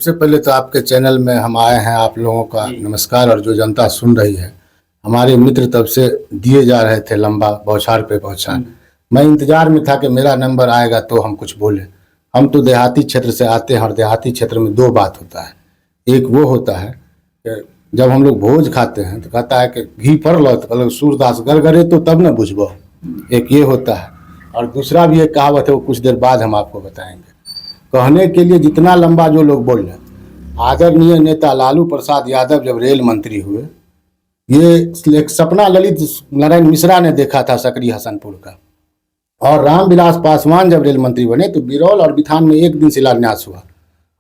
सबसे पहले तो आपके चैनल में हम आए हैं, आप लोगों का नमस्कार। और जो जनता सुन रही है, हमारे मित्र तब से दिए जा रहे थे लंबा बौछार पे बौछार। मैं इंतजार में था कि मेरा नंबर आएगा तो हम कुछ बोले। हम तो देहाती क्षेत्र से आते हैं और देहाती क्षेत्र में दो बात होता है। एक वो होता है कि जब हम लोग भोज खाते हैं तो कहता है कि घी पर लो, तो सूरदास गरगरे तो तब न बुझबो। एक ये होता है, और दूसरा भी एक कहावत है, वो कुछ देर बाद हम आपको बताएंगे। कहने के लिए जितना लंबा जो लोग बोल रहे हैं, आदरणीय नेता लालू प्रसाद यादव जब रेल मंत्री हुए, ये एक सपना ललित नारायण मिश्रा ने देखा था सकरी हसनपुर का। और रामविलास पासवान जब रेल मंत्री बने तो बिरौल और बिथान में एक दिन शिलान्यास हुआ।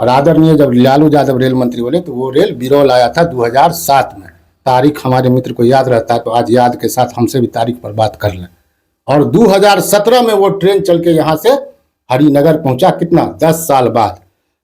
और आदरणीय जब लालू यादव रेल मंत्री बने तो वो रेल बिरौल आया था 2007 में। तारीख हमारे मित्र को याद रहता है, तो आज याद के साथ हमसे भी तारीख पर बात कर लें। और 2017 में वो ट्रेन चल के यहाँ से हरिनगर पहुंचा, कितना 10 साल बाद।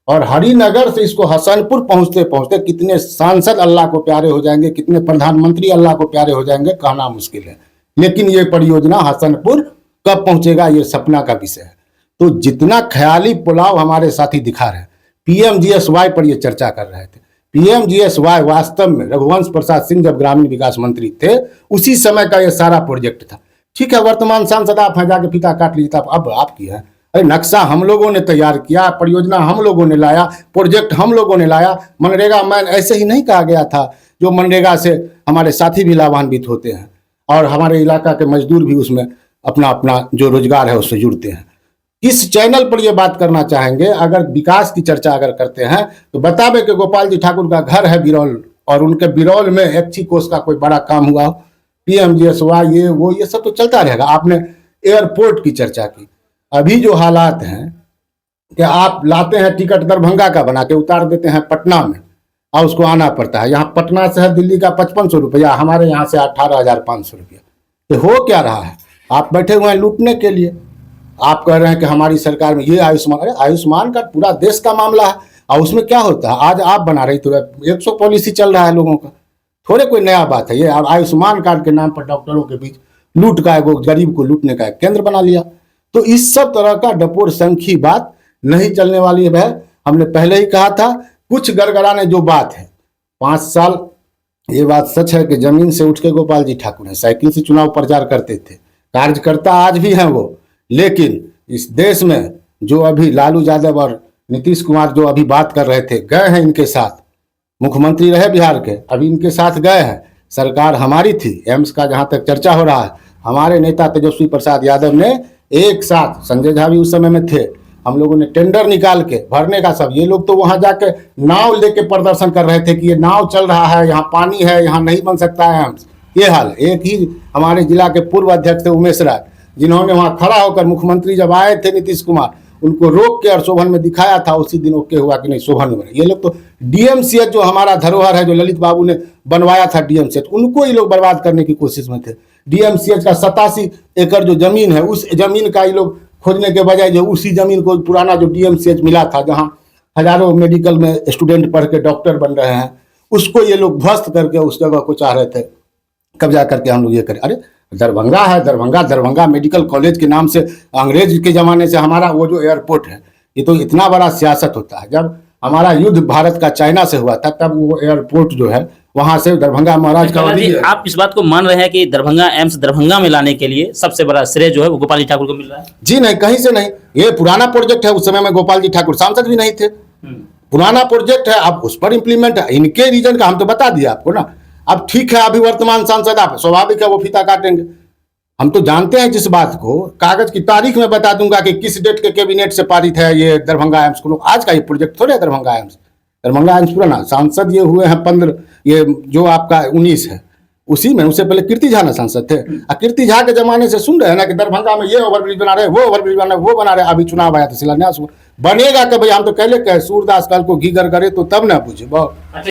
और हरिनगर से इसको हसनपुर पहुंचते पहुंचते कितने सांसद अल्लाह को प्यारे हो जाएंगे, कितने प्रधानमंत्री अल्लाह को प्यारे हो जाएंगे, कहना मुश्किल है। लेकिन ये परियोजना हसनपुर कब पहुंचेगा, ये सपना का विषय है। तो जितना ख्याली पुलाव हमारे साथी दिखा रहे हैं, PMGSY पर ये चर्चा कर रहे थे। PMGSY वास्तव में रघुवंश प्रसाद सिंह जब ग्रामीण विकास मंत्री थे, उसी समय का ये सारा प्रोजेक्ट था। ठीक है, वर्तमान सांसद आप हैं, जाके फीता काट लीजिए, अब आपकी है। अरे नक्शा हम लोगों ने तैयार किया, परियोजना हम लोगों ने लाया, प्रोजेक्ट हम लोगों ने लाया। मनरेगा मैन ऐसे ही नहीं कहा गया था। जो मनरेगा से हमारे साथी भी लाभान्वित होते हैं और हमारे इलाका के मजदूर भी उसमें अपना अपना जो रोजगार है उससे जुड़ते हैं। इस चैनल पर ये बात करना चाहेंगे, अगर विकास की चर्चा अगर करते हैं तो बतावे कि गोपाल जी ठाकुर का घर है बिरौल, और उनके बिरौल में एक्ची कोष का कोई बड़ा काम हुआ, PMGSY ये सब तो चलता रहेगा। आपने एयरपोर्ट की चर्चा की। अभी जो हालात हैं कि आप लाते हैं टिकट दरभंगा का बना के उतार देते हैं पटना में, और उसको आना पड़ता है। यहाँ पटना से है दिल्ली का 5500 रुपया, हमारे यहाँ से 18,500 रुपया। तो हो क्या रहा है? आप बैठे हुए हैं लूटने के लिए। आप कह रहे हैं कि हमारी सरकार में ये आयुष्मान, अरे आयुष्मान कार्ड पूरा देश का मामला है। और उसमें क्या होता है, आज आप बना रही तो 100 पॉलिसी चल रहा है लोगों का, थोड़े कोई नया बात है ये। अब आयुष्मान कार्ड के नाम पर डॉक्टरों के बीच लूट का, एक गरीब को लूटने का एक केंद्र बना लिया। तो इस सब तरह का डपोर संखी बात नहीं चलने वाली है। हमने पहले ही कहा था, कुछ गड़गड़ाने जो बात है 5 साल, ये बात सच है कि जमीन से उठ के गोपाल जी ठाकुर हैं, साइकिल से चुनाव प्रचार करते थे, कार्यकर्ता आज भी हैं वो। लेकिन इस देश में जो अभी लालू यादव और नीतीश कुमार जो अभी बात कर रहे थे, गए हैं इनके साथ, मुख्यमंत्री रहे बिहार के, अभी इनके साथ गए हैं। सरकार हमारी थी, एम्स का जहाँ तक चर्चा हो रहा है, हमारे नेता तेजस्वी प्रसाद यादव ने एक साथ, संजय झा भी उस समय में थे, हम लोगों ने टेंडर निकाल के भरने का सब। ये लोग तो वहां जाके नाव लेके प्रदर्शन कर रहे थे कि ये नाव चल रहा है, यहाँ पानी है, यहाँ नहीं बन सकता है एम्स। ये हाल। एक ही हमारे जिला के पूर्व अध्यक्ष थे उमेश राय, जिन्होंने वहां खड़ा होकर, मुख्यमंत्री जब आए थे नीतीश कुमार, उनको रोक के और शोभन में दिखाया था। उसी दिन ओके हुआ कि नहीं शोभन में बने। ये लोग तो DMCH जो हमारा धरोहर है, जो ललित बाबू ने बनवाया था DMCH, उनको ये लोग बर्बाद करने की कोशिश में थे। DMCH का 87 एकड़ जो जमीन है, उस जमीन का ये लोग खोजने के बजाय जो उसी जमीन को, पुराना जो DMCH मिला था, जहाँ हजारों मेडिकल में स्टूडेंट पढ़ के डॉक्टर बन रहे हैं, उसको ये लोग ध्वस्त करके उस जगह को चाह रहे थे कब्जा करके हम लोग ये करें। अरे दरभंगा है, दरभंगा मेडिकल कॉलेज के नाम से अंग्रेज के ज़माने से हमारा वो जो एयरपोर्ट है, ये तो इतना बड़ा सियासत होता है। जब हमारा युद्ध भारत का चाइना से हुआ था, तब वो एयरपोर्ट जो है वहाँ से दरभंगा महाराज का। आप इस बात को मान रहे हैं कि दरभंगा एम्स दरभंगा में लाने के लिए सबसे बड़ा श्रेय जो है वो गोपाल जी ठाकुर को मिल रहा है? जी नहीं, कहीं से नहीं। ये पुराना प्रोजेक्ट है, उस समय में गोपाल जी ठाकुर सांसद भी नहीं थे। पुराना प्रोजेक्ट है, अब उस पर इम्प्लीमेंट है। इनके रीजन का हम तो बता दिया आपको ना। अब ठीक है, अभी वर्तमान सांसद आप, स्वाभाविक है वो फीता काटेंगे। हम तो जानते हैं जिस बात को, कागज की तारीख में बता दूंगा कि किस डेट के कैबिनेट से पारित है ये दरभंगा एम्स को। आज का ये प्रोजेक्ट थोड़े है दरभंगा एम्स पुराना। सांसद ये हुए हैं 15, ये जो आपका 19 है, उसी में। उससे पहले कीर्ति झा ना सांसद थे। कीर्ति झा के जमाने से सुन रहे हैं ना कि दरभंगा में ये ओवरब्रिज बना रहे, वो ओवरब्रिज बना रहे, वो बना रहे। अभी चुनाव आया तो शिलान्यास बनेगा। कभी हम तो कहले सूरदास कल को घी गर करे तो तब ना पूछे।